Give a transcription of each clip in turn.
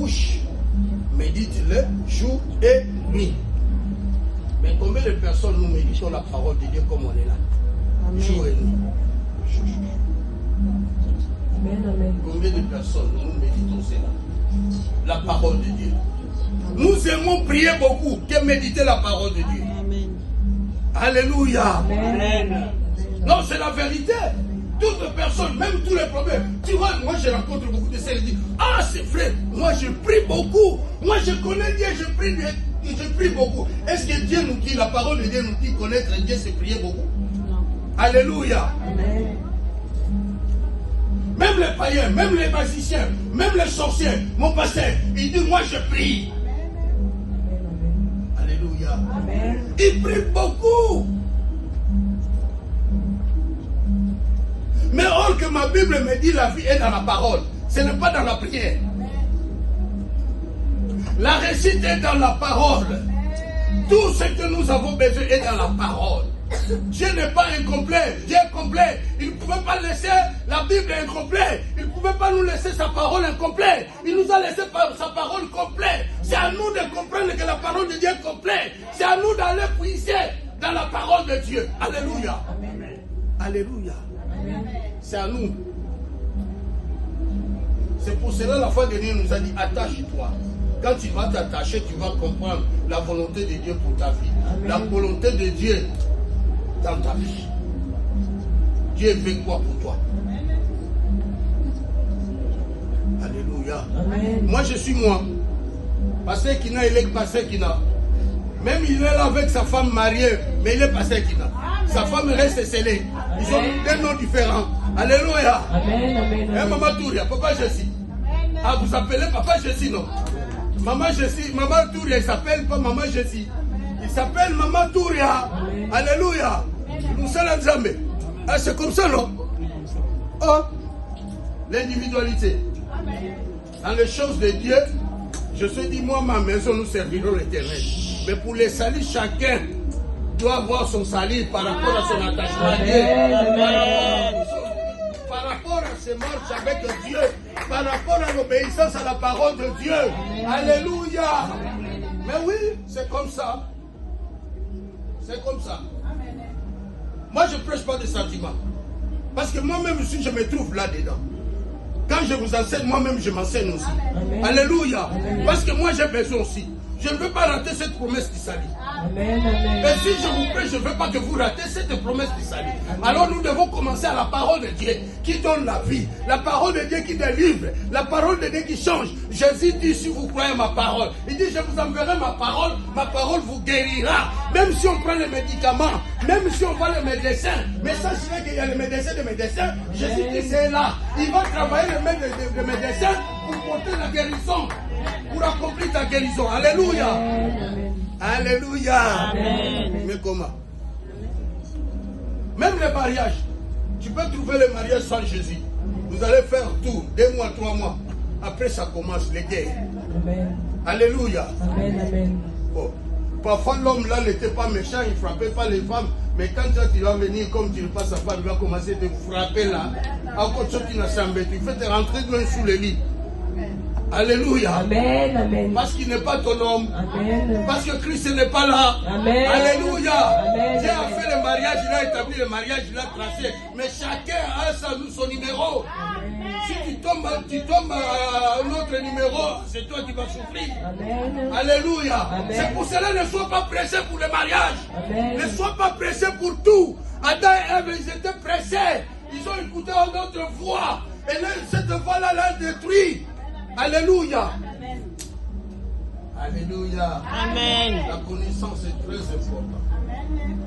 bouche, médite-le jour et nuit. Mais combien de personnes nous méditons la parole de Dieu comme on est là? Amen. Jour et nuit. Amen, amen. Combien de personnes nous méditons cela? La parole de Dieu. Amen. Nous aimons prier beaucoup que méditer la parole de Dieu. Amen. Alléluia. Amen. Non, c'est la vérité. Toutes personnes, même tous les problèmes. Tu vois, moi je rencontre beaucoup de ceux qui disent, ah c'est vrai, moi je prie beaucoup. Moi je connais Dieu, je prie beaucoup. Est-ce que Dieu nous dit, la parole de Dieu nous dit connaître Dieu, c'est prier beaucoup? Non. Alléluia. Amen. Même les païens, même les magiciens, même les sorciers, mon pasteur, il dit, moi je prie. Amen. Alléluia. Amen. Il prie beaucoup. Mais or que ma Bible me dit la vie est dans la parole. Ce n'est pas dans la prière. La réussite est dans la parole. Tout ce que nous avons besoin est dans la parole. Dieu n'est pas incomplet. Dieu est complet. Il ne pouvait pas laisser la Bible incomplète. Il ne pouvait pas nous laisser sa parole incomplète. Il nous a laissé sa parole complète. C'est à nous de comprendre que la parole de Dieu est complète. C'est à nous d'aller puiser dans la parole de Dieu. Alléluia. Amen. Alléluia. C'est à nous. C'est pour cela la foi de Dieu nous a dit attache-toi. Quand tu vas t'attacher, tu vas comprendre la volonté de Dieu pour ta vie. Amen. La volonté de Dieu dans ta vie. Dieu veut quoi pour toi? Alléluia. Amen. Moi je suis moi. Pasteur Kina, il est pasteur Kina. Même il est là avec sa femme mariée, mais il est pasteur Kina. Sa femme reste scellée. Ils ont des noms différents. Alléluia. Amen, amen, amen. Maman Touria, papa Jessie. Ah, vous appelez papa Jessie, non? Maman Jessie, maman Touria, il s'appelle pas maman Jessie. Il s'appelle maman Touria. Amen. Alléluia. Nous sommes jamais. Ah, c'est comme ça, non? Oh, l'individualité. Dans les choses de Dieu, je suis dit, moi, ma maison, nous servirons l'Éternel. Mais pour les salis, chacun doit avoir son salut par rapport à son attachement à Dieu. Par rapport à ses marches avec Dieu, par rapport à l'obéissance à la parole de Dieu. Alléluia. Mais oui, c'est comme ça. C'est comme ça. Moi, je ne prêche pas de sentiments. Parce que moi-même, si je me trouve là-dedans, quand je vous enseigne, moi-même, je m'enseigne aussi. Amen. Alléluia. Amen. Parce que moi, j'ai besoin aussi. Je ne veux pas rater cette promesse du salut. Amen, amen. Et si je vous prie, je ne veux pas que vous ratez cette promesse du salut. Amen. Alors nous devons commencer à la parole de Dieu qui donne la vie. La parole de Dieu qui délivre. La parole de Dieu qui change. Jésus dit, si vous croyez ma parole, il dit, je vous enverrai ma parole vous guérira. Même si on prend les médicaments, même si on voit les médecins, mais sachez qu'il y a les médecins de médecins, Jésus dit, c'est là. Il va travailler les mains des médecins pour porter la guérison. Pour accomplir ta guérison. Alléluia. Amen. Alléluia. Amen. Mais comment? Même les mariages. Tu peux trouver le mariage sans Jésus. Vous allez faire tout. 2 mois, 3 mois. Après ça commence les guerres. Amen. Alléluia. Amen. Amen. Bon. Parfois l'homme là n'était pas méchant. Il ne frappait pas les femmes. Mais quand tu vas venir comme tu ne passes pas, il va commencer à te frapper là. Encore ce qui n'a semblé. Tu fais te rentrer loin sous le lit. Alléluia. Amen, amen. Parce qu'il n'est pas ton homme. Amen. Parce que Christ n'est pas là. Amen. Alléluia. Amen. Dieu a fait le mariage, il a établi le mariage, il a tracé. Mais chacun a son numéro. Amen. Si tu tombes à un autre numéro, c'est toi qui vas souffrir. Amen. Alléluia. C'est pour cela ne sois pas pressé pour le mariage. Amen. Ne sois pas pressé pour tout. Adam et Ève, ils étaient pressés. Ils ont écouté notre voix. Et là, cette voix-là l'a détruit. Alléluia. Amen. Alléluia. Amen. La connaissance est très importante. Amen.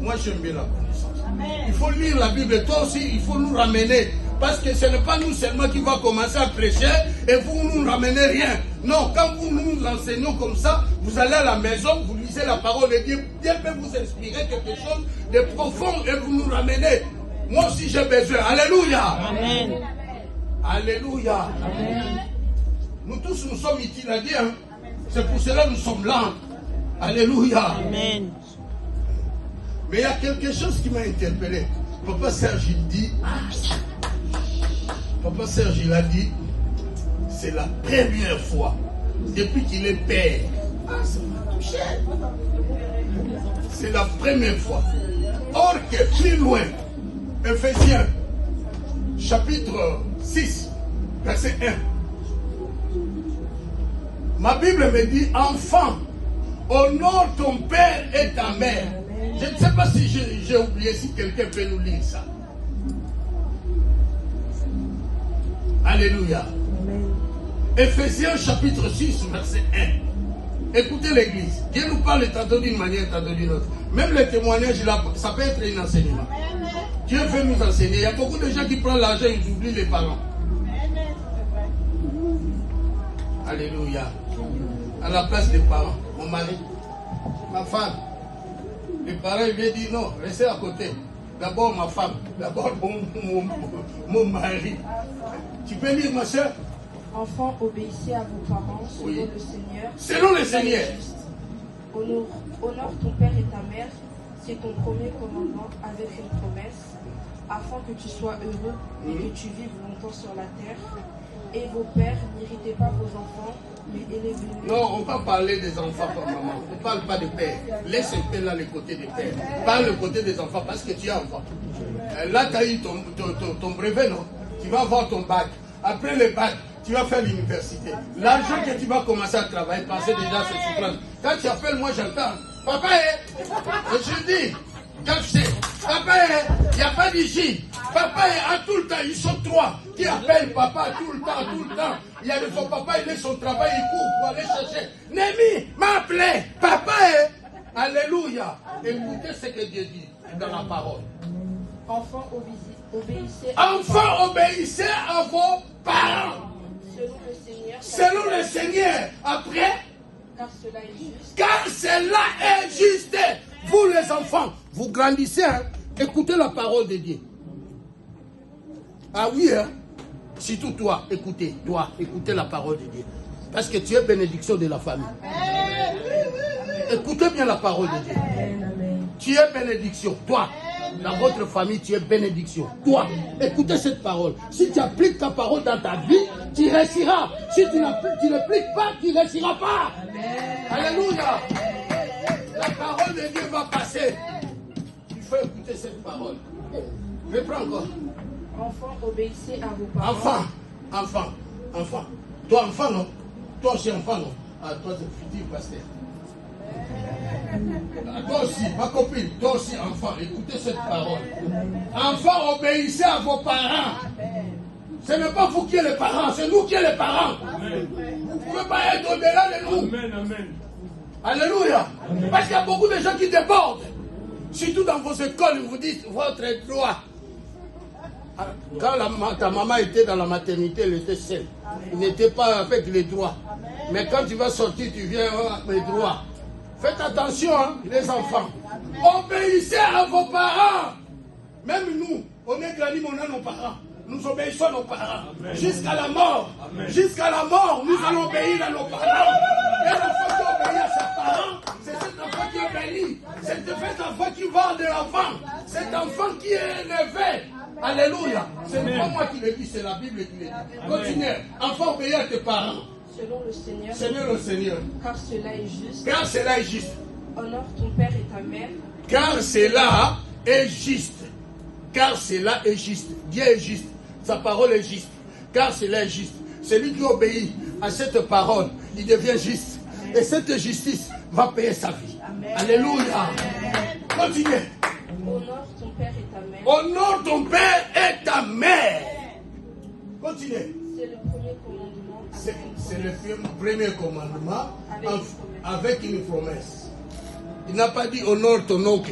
Moi, j'aime bien la connaissance. Amen. Il faut lire la Bible. Toi aussi, il faut nous ramener. Parce que ce n'est pas nous seulement qui va commencer à prêcher et vous nous ramenez rien. Non, quand vous nous enseignons comme ça, vous allez à la maison, vous lisez la parole de Dieu. Dieu peut vous inspirer quelque chose de profond et vous nous ramenez. Moi aussi, j'ai besoin. Alléluia. Amen. Alléluia. Amen. Nous tous, nous sommes itinéraires. Hein? C'est pour cela que nous sommes là. Alléluia. Amen. Mais il y a quelque chose qui m'a interpellé. Papa Serge, il dit, Papa Serge, il a dit, c'est la première fois depuis qu'il est père. Ah, ça m'a touché. C'est la première fois. Or que plus loin, Ephésiens, chapitre 6, verset 1. Ma Bible me dit, enfant, honore ton père et ta mère. Je ne sais pas si j'ai oublié, si quelqu'un peut nous lire ça. Alléluia. Ephésiens chapitre 6, verset 1. Écoutez l'église. Dieu nous parle tantôt d'une manière, tantôt d'une autre. Même les témoignages, là, ça peut être un enseignement. Dieu veut nous enseigner. Il y a beaucoup de gens qui prennent l'argent et ils oublient les parents. Alléluia. À la place des parents, mon mari, ma femme. Les parents viennent dire non, restez à côté. D'abord ma femme, d'abord mon mari. Tu peux lire ma soeur? Enfants, obéissez à vos parents selon Oui. le Seigneur. Selon le Seigneur. Honore ton père et ta mère, c'est ton premier commandement avec une promesse, afin que tu sois heureux et que tu vives longtemps sur la terre. Et vos pères, n'irritez pas vos enfants, mais élevez-les. Non, on va parler des enfants par maman. On ne parle pas des pères. Laisse un peu là le côté des pères. Parle le côté des enfants parce que tu es enfant. Là, tu as eu ton brevet, non? Tu vas avoir ton bac. Après le bac, tu vas faire l'université. L'argent que tu vas commencer à travailler, penser déjà à cette souffrance. Quand tu appelles, moi j'entends. Papa, je dis, quand je sais, papa, il n'y a pas d'ici. Papa, à tout le temps, ils sont trois qui appellent papa tout le temps, tout le temps. Il y a son papa, il est son travail, il court pour aller chercher. Némi m'a appelé, papa, alléluia. Écoutez ce que Dieu dit dans la parole. Enfants, obéissez Enfants, obéissez à vos parents. selon le Seigneur, Selon le Seigneur. Après, car cela est juste. car cela est juste. Vous les enfants, vous grandissez, hein? Écoutez la parole de Dieu. Ah oui, hein? Surtout toi, écoutez la parole de Dieu. Parce que tu es bénédiction de la famille. Écoutez bien la parole de Dieu. Tu es bénédiction, toi. Dans votre famille, tu es bénédiction. Toi, écoutez cette parole. Si tu appliques ta parole dans ta vie, tu réussiras. Si tu n'appliques pas, tu ne réussiras pas. Alléluia. La parole de Dieu va passer. Il faut écouter cette parole. Reprends encore. Enfants, obéissez à vos parents. Enfant. Toi, enfant, non? Toi aussi, enfant, non? Ah, toi, c'est futur pasteur. Toi aussi, ma copine, toi aussi, enfant, écoutez cette parole. Enfant, obéissez à vos parents. Ce n'est pas vous qui êtes les parents, c'est nous qui sommes les parents. Vous ne pouvez pas être au-delà de nous. Amen. Alléluia. Parce qu'il y a beaucoup de gens qui débordent. Surtout dans vos écoles, ils vous disent votre droit. Quand ta maman était dans la maternité, elle était seule. Il n'était pas avec les droits. Mais quand tu vas sortir, tu viens avec les droits. Faites attention, hein, les enfants. Obéissez à vos parents. Même nous, on est grandis, on a nos parents. Nous obéissons à nos parents. Jusqu'à la mort. Jusqu'à la mort, nous allons obéir à nos parents. Et l'enfant qui obéit à ses parents, c'est cet enfant qui est béni. C'est cet enfant qui va de l'avant. Cet enfant qui est élevé. Alléluia. Ce n'est pas moi qui le dis, c'est la Bible qui le dit. Continuez. Enfant, obéis à tes parents. Selon le Seigneur, Seigneur le Seigneur. car cela est juste. Car cela est juste. Honore ton père et ta mère. Car cela est juste. Car cela est juste. Dieu est juste. Sa parole est juste. Car cela est juste. Celui qui obéit à cette parole, il devient juste. Et cette justice va payer sa vie. Alléluia. Continuez. Honore ton père et ta mère. Honore ton père et ta mère. Continuez. C'est le premier commandement. C'est le premier commandement avec une promesse. Il n'a pas dit honore ton oncle.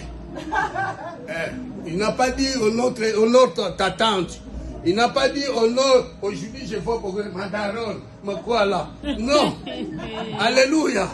Il n'a pas dit honore ta tante. Il n'a pas dit honore, aujourd'hui je vais pour ma daronne, mais quoi là? Non. Alléluia.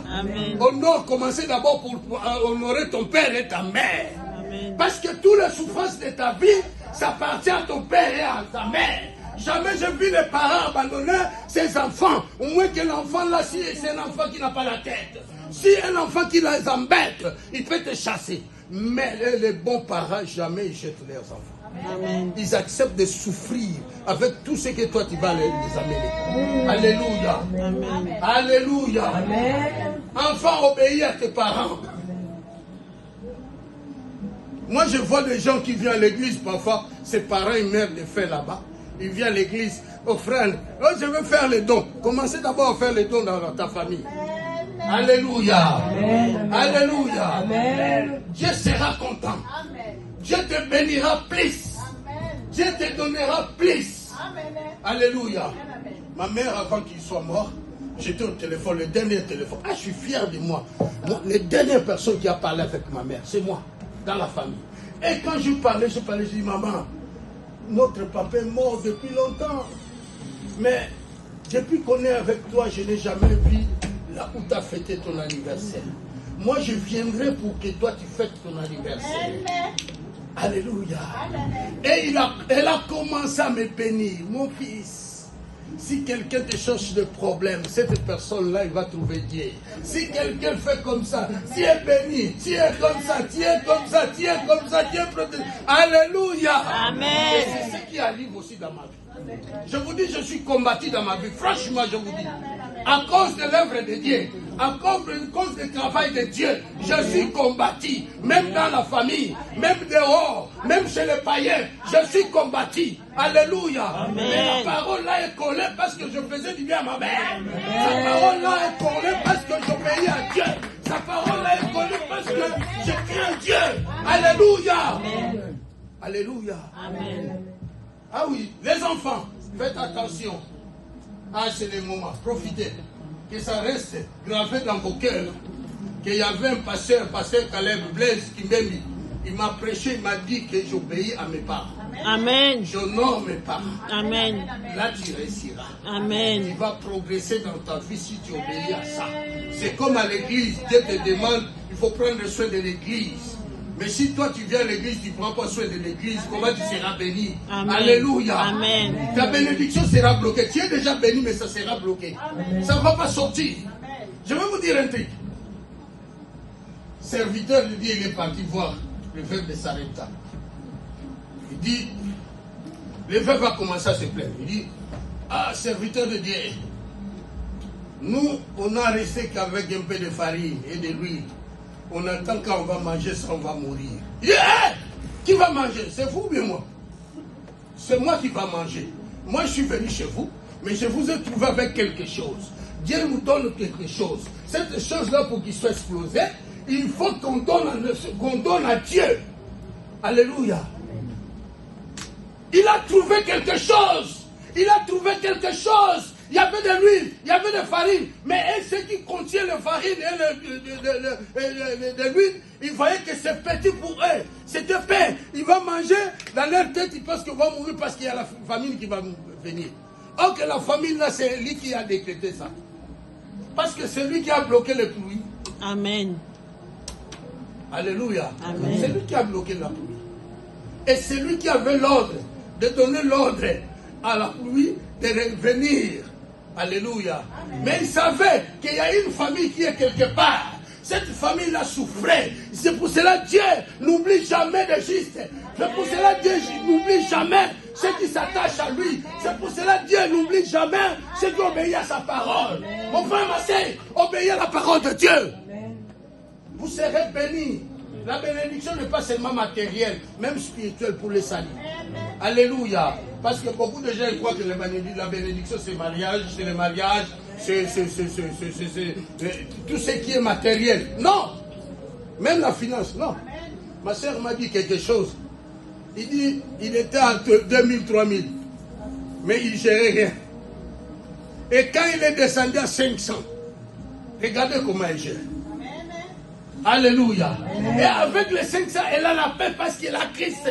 Honore, commencez d'abord pour honorer ton père et ta mère. Amen. Parce que toutes les souffrances de ta vie, ça appartient à ton père et à ta mère. Jamais j'ai vu les parents abandonner ses enfants. Au moins que l'enfant là, si c'est un enfant qui n'a pas la tête. Si un enfant qui les embête, il peut te chasser. Mais les bons parents, jamais ils jettent leurs enfants. Amen. Ils acceptent de souffrir avec tout ce que toi tu vas les amener. Alléluia. Amen. Alléluia. Amen. Enfant, obéis à tes parents. Moi, je vois des gens qui viennent à l'église, parfois, ses parents, ils meurent de faim là-bas. Ils viennent à l'église, offrande. Oh, je veux faire les dons. Commencez d'abord à faire les dons dans ta famille. Alléluia. Amen. Alléluia. Amen. Dieu sera content. Amen. Dieu te bénira plus. Amen. Dieu te donnera plus. Amen. Alléluia. Amen. Ma mère, avant qu'il soit mort, j'étais au téléphone, le dernier téléphone. Ah, je suis fier de moi. Les dernières personnes qui a parlé avec ma mère, c'est moi, dans la famille. Et quand je parlais, je dis, maman, notre papa est mort depuis longtemps. Mais depuis qu'on est avec toi, je n'ai jamais vu là où tu as fêté ton anniversaire. Moi, je viendrai pour que toi, tu fêtes ton anniversaire. Amen. Alléluia. Amen. Et elle a commencé à me bénir. Mon fils, si quelqu'un te cherche des problèmes, cette personne-là, il va trouver Dieu. Si quelqu'un fait comme ça, tu es béni, tu es comme ça, tu es comme ça, tu es comme ça, tu es protégé. Alléluia. Amen. Et c'est ce qui arrive aussi dans ma vie. Je vous dis, je suis combattu dans ma vie. Franchement, je vous dis. À cause de l'œuvre de Dieu, à cause du travail de Dieu, je suis combattu. Même dans la famille, même dehors, même chez les païens, je suis combattu. Alléluia. Amen. Mais la parole là est collée parce que je faisais du bien à ma mère. Sa parole là est collée parce que j'obéis à Dieu. Sa parole là est collée parce que je crains Dieu. Alléluia. Amen. Alléluia. Amen. Ah oui, les enfants, faites attention. Ah, c'est les moments, profitez. Que ça reste gravé dans vos cœurs. Qu'il y avait un pasteur Caleb Blaise Kimbembi. Il m'a prêché, il m'a dit que j'obéis à mes parents. Amen. J'honore mes parents. Amen. Là, tu réussiras. Tu Amen. vas progresser dans ta vie si tu obéis à ça. C'est comme à l'église. Dieu te demande, il faut prendre soin de l'église. Mais si toi tu viens à l'église, tu ne prends pas soin de l'église, comment tu seras béni? Amen. Alléluia. Amen. Ta bénédiction sera bloquée. Tu es déjà béni, mais ça sera bloqué. Amen. Ça ne va pas sortir. Amen. Je vais vous dire un truc. Serviteur de Dieu, il est parti voir le veuve de Sarepta. Il dit, le veuve va commencer à se plaindre. Il dit, ah, serviteur de Dieu, nous, on n'a resté qu'avec un peu de farine et de l'huile. On attend quand on va manger ça, on va mourir. Yeah! Qui va manger? C'est vous ou bien moi? C'est moi qui va manger. Moi, je suis venu chez vous, mais je vous ai trouvé avec quelque chose. Dieu nous donne quelque chose. Cette chose-là, pour qu'il soit explosé, il faut qu'on donne à Dieu. Alléluia. Il a trouvé quelque chose. Il a trouvé quelque chose. Il y avait de l'huile, il y avait de farine. Mais ce qui contient la farine et de l'huile, ils voyaient que c'est petit pour eux. C'était fait. Il va manger, dans leur tête, ils pensent qu'ils vont mourir parce qu'il y a la famine qui va venir. Or que la famine, là, c'est lui qui a décrété ça. Parce que c'est lui qui a bloqué les pluies. Amen. Alléluia. Amen. C'est lui qui a bloqué la pluie. Et c'est lui qui avait l'ordre de donner l'ordre à la pluie de revenir. Alléluia. Amen. Mais il savait qu'il y a une famille qui est quelque part. Cette famille-là souffrait. C'est pour cela que Dieu n'oublie jamais les justes. C'est pour cela que Dieu n'oublie jamais ceux qui s'attachent à lui. C'est pour cela que Dieu n'oublie jamais ceux qui obéissent à sa parole. Mon frère, ma soeur, obéissez à la parole de Dieu. Amen. Vous serez bénis. La bénédiction n'est pas seulement matérielle, même spirituelle pour les saluts. Alléluia. Parce que beaucoup de gens croient que la bénédiction c'est mariage, c'est le mariage, c'est tout ce qui est matériel. Non. Même la finance, non. Ma soeur m'a dit quelque chose. Il dit, il était à 2000, 3000. Mais il ne gérait rien. Et quand il est descendu à 500, regardez comment il gère. Alléluia. Et avec les 500, elle a la paix parce qu'il a Christ.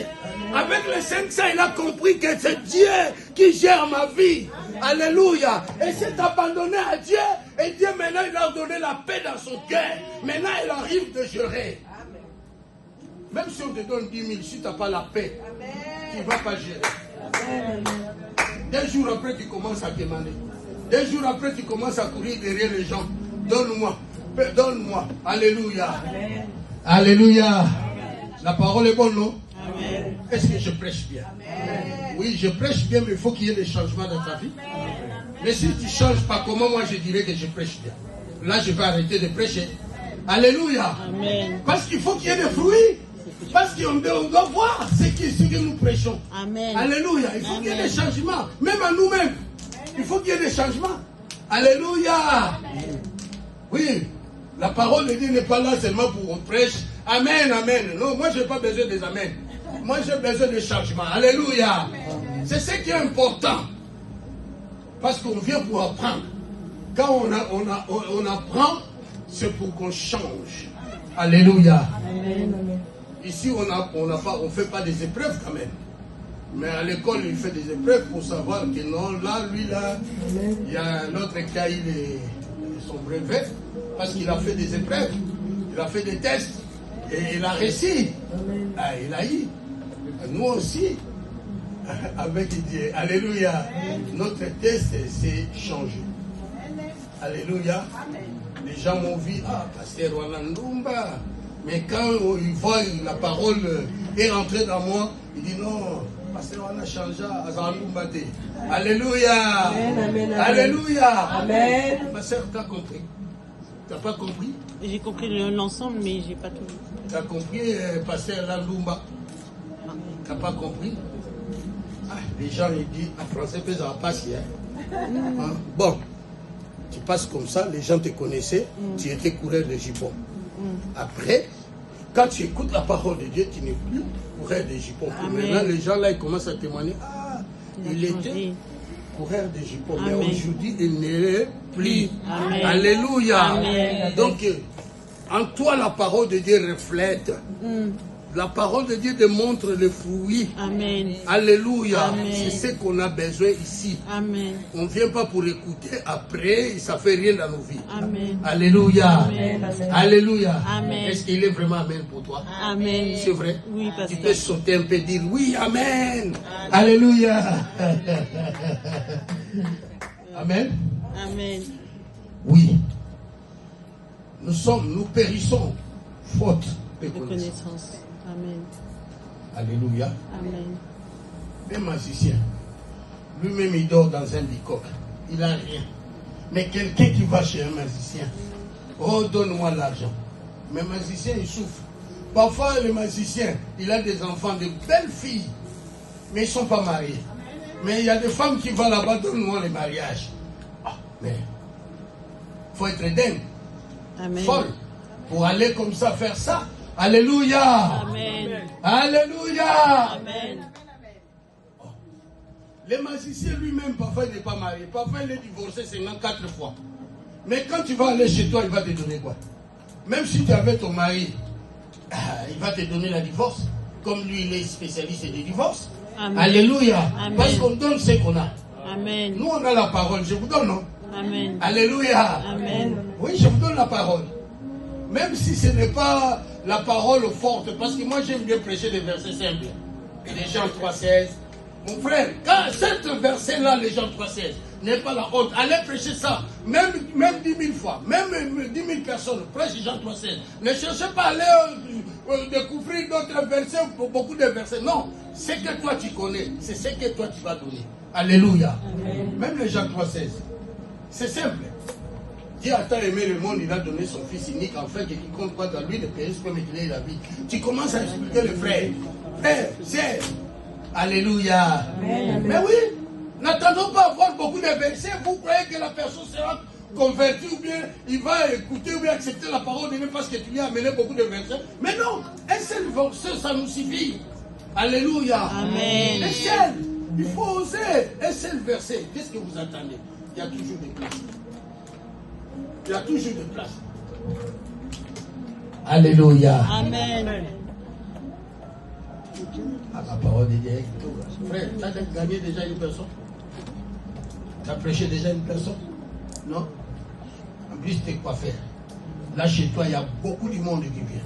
Avec les 500, il a compris que c'est Dieu qui gère ma vie. Alléluia. Et s'est abandonné à Dieu. Et Dieu maintenant, il a donné la paix dans son cœur. Maintenant, il arrive de gérer. Même si on te donne 10 000, si tu n'as pas la paix, tu ne vas pas gérer. 2 jours après, tu commences à demander. 2 jours après, tu commences à courir derrière les gens. Donne-moi. Donne-moi. Alléluia. Amen. Alléluia. La parole est bonne, non? Amen. Est-ce que je prêche bien? Amen. oui, je prêche bien, mais il faut qu'il y ait des changements dans ta vie. Mais si tu ne changes pas, comment moi je dirais que je prêche bien? Là, je vais arrêter de prêcher. Alléluia. Amen. Parce qu'il faut qu'il y ait des fruits. Parce qu'on doit voir ce que nous prêchons. Amen. Alléluia. Il faut qu'il y ait des changements. Même à nous-mêmes. Il faut qu'il y ait des changements. Alléluia. Oui. La parole de Dieu n'est pas là seulement pour qu'on prêche. Amen, amen. Non, moi je n'ai pas besoin des amen. Moi j'ai besoin de changements. Alléluia. C'est ce qui est important. Parce qu'on vient pour apprendre. Quand on apprend, c'est pour qu'on change. Alléluia. Amen. Ici, on ne fait pas des épreuves quand même. Mais à l'école, il fait des épreuves pour savoir que non, là, lui, là, il y a un autre qui a eu son brevet parce qu'il a fait des épreuves, il a fait des tests et il a réussi. Ah, il a eu. Nous aussi, avec Dieu. Alléluia. Notre test, c'est changer. Alléluia. Les gens m'ont vu, ah, Pasteur Wanandumba. Mais quand ils voient la parole est rentrée dans moi, ils disent non, Pasteur Wana changé à Zanandumba. Alléluia. Amen. Alléluia. Amen. Ma soeur, tu as compris? Tu n'as pas compris? J'ai compris l'ensemble, mais j'ai pas tout. Tu as compris, Pasteur Landumba? Tu n'as pas compris? Ah, les gens, ils disent, en français, ça va passer. Hein? Bon. Tu passes comme ça, les gens te connaissaient, tu étais coureur de jupons. Après, quand tu écoutes la parole de Dieu, tu n'es plus coureur de jupons. Maintenant, les gens là, ils commencent à témoigner, ah, il était coureur de jupons, mais aujourd'hui, il n'est plus. Amen. Alléluia. Amen. Donc, en toi, la parole de Dieu reflète. La parole de Dieu démontre les fruits. Amen. Alléluia. Amen. C'est ce qu'on a besoin ici. Amen. On ne vient pas pour écouter après, ça ne fait rien dans nos vies. Amen. Alléluia. Amen. Alléluia. Amen. Est-ce qu'il est vraiment Amen pour toi? Amen. C'est vrai? Oui, Tu pasteur. peux sauter un peu et dire oui, Amen. Alléluia. Amen. Amen. Oui. Nous périssons faute de De connaissance. connaissance. Amen. Alléluia. Amen. Un magicien, lui-même il dort dans un bicoque. Il n'a rien. Mais quelqu'un qui va chez un magicien, oh donne-moi l'argent. Mais le magicien il souffre. Parfois le magicien, il a des enfants, de belles filles, mais ils ne sont pas mariés. Mais il y a des femmes qui vont là-bas, donne-moi le mariage. Ah, mais il faut être dingue, Amen. folle, pour aller comme ça faire ça. Alléluia. Amen. Alléluia. Amen. Le magicien lui-même, parfois, il n'est pas marié. Parfois, il est divorcé 54 fois. Mais quand tu vas aller chez toi, il va te donner quoi? Même si tu avais ton mari, il va te donner la divorce. Comme lui, il est spécialiste du divorce. Amen. Alléluia. Amen. Parce qu'on donne ce qu'on a. Amen. Nous, on a la parole. Je vous donne, non? Amen. Alléluia. Amen. Oui, je vous donne la parole. Même si ce n'est pas la parole forte. Parce que moi, j'aime bien prêcher des versets simples. Les Jean 3,16. Mon frère, quand cet verset-là, les Jean 3,16, n'est pas la honte, allez prêcher ça, même 10 000 fois, même 10 000 personnes, prêchez Jean 3,16. Ne cherchez pas à aller découvrir d'autres versets, beaucoup de versets. Non, ce que toi tu connais, c'est ce que toi tu vas donner. Alléluia. Amen. Même les Jean 3,16. C'est simple. Dieu a tant aimé le monde, il a donné son fils unique, afin que quiconque croit dans lui ne périsse pas, mais qu'il ait la vie. Tu commences à expliquer le frère. Frère, c'est. Alléluia. Amen. Mais oui, n'attendons pas à voir beaucoup de versets. Vous croyez que la personne sera convertie ou bien il va écouter ou bien accepter la parole de Dieu parce que tu lui as amené beaucoup de versets. Mais non, un seul verset, ça nous suffit. Alléluia. Amen. Un seul. Il faut oser. Un seul verset. Qu'est-ce que vous attendez? Il y a toujours des places. Il y a toujours des places. Alléluia. Amen. À la parole de Dieu. Frère, tu as gagné déjà une personne? Tu as prêché déjà une personne? Non? En plus, tu es quoi faire? Là, chez toi, il y a beaucoup du monde qui vient.